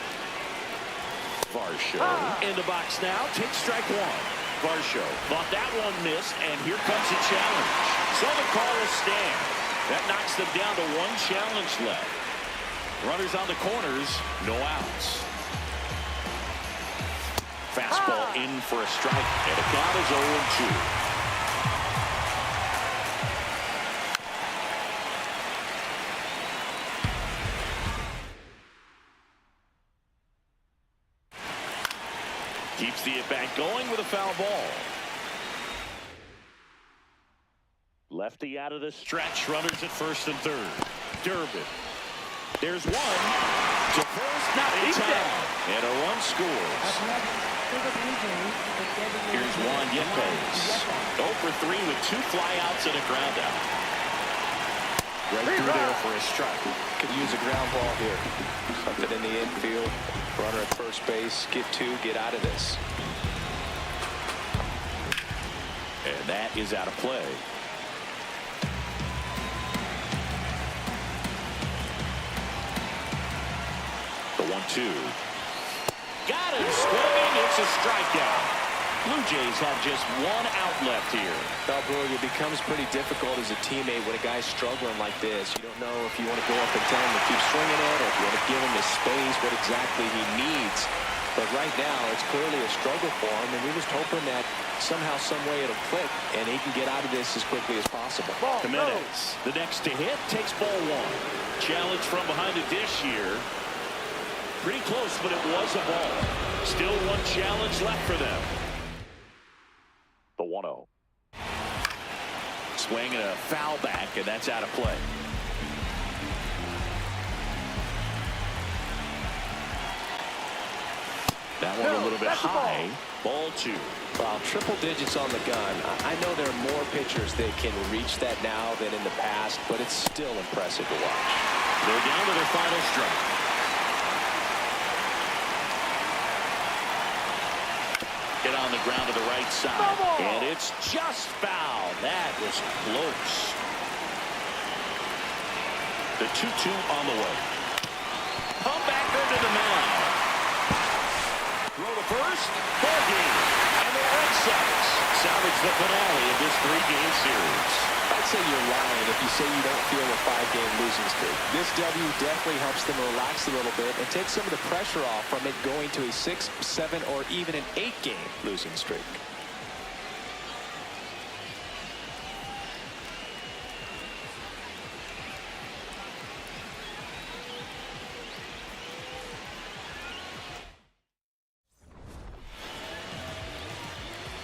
B: Varsho in the box now. Takes strike one. Varsho thought that one missed, and here comes a challenge. So the call is stand. That knocks them down to one challenge left. Runners on the corners, no outs. Fastball in for a strike, and the count is 0-2. Keeps the at-bat going with a foul ball. Lefty out of the stretch. Runners at first and third. Durbin. There's one. To first, not in time. And a run scores. Here's Juan Yepes. 0 for 3 with 2 flyouts and a ground out. Right through there for a strike.
C: Could use a ground ball here. Something in the infield. Runner at first base. Get 2. Get out of this.
B: And that is out of play. The 1-2. Got him swinging. It's a strikeout. Blue Jays have just 1 out left here.
C: Well, Brody, it becomes pretty difficult as a teammate when a guy's struggling like this. You don't know if you want to go up and tell him to keep swinging it, or if you want to give him the space, what exactly he needs. But right now, it's clearly a struggle for him, and we're just hoping that somehow, some way it'll click, and he can get out of this as quickly as possible.
B: Jimenez, the next to hit, takes ball 1. Challenge from behind the dish here. Pretty close, but it was a ball. Still 1 challenge left for them. The 1-0. Swing and a foul back, and that's out of play. That one a little bit high. Ball 2.
C: Well, triple digits on the gun. I know there are more pitchers that can reach that now than in the past, but it's still impressive to watch.
B: They're down to their final strike. Get on the ground to the right side. And it's just foul. That was close. The 2-2 on the way. Come back over to the mound. Throw to first. Ball game. And the Red Sox salvage the finale of this 3-game series.
C: I'd say you're lying if you say you don't feel a 5-game losing streak. This W definitely helps them relax a little bit and take some of the pressure off from it going to a 6, 7, or even an 8-game losing streak.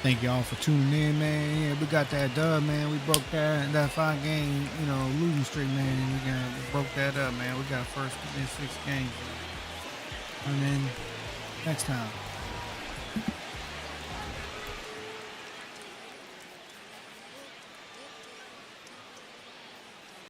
A: Thank y'all for tuning in, man. Yeah, we got that dub, man. We broke that 5-game, losing streak, man. We broke that up, man. We got first in 6 games. And then next time.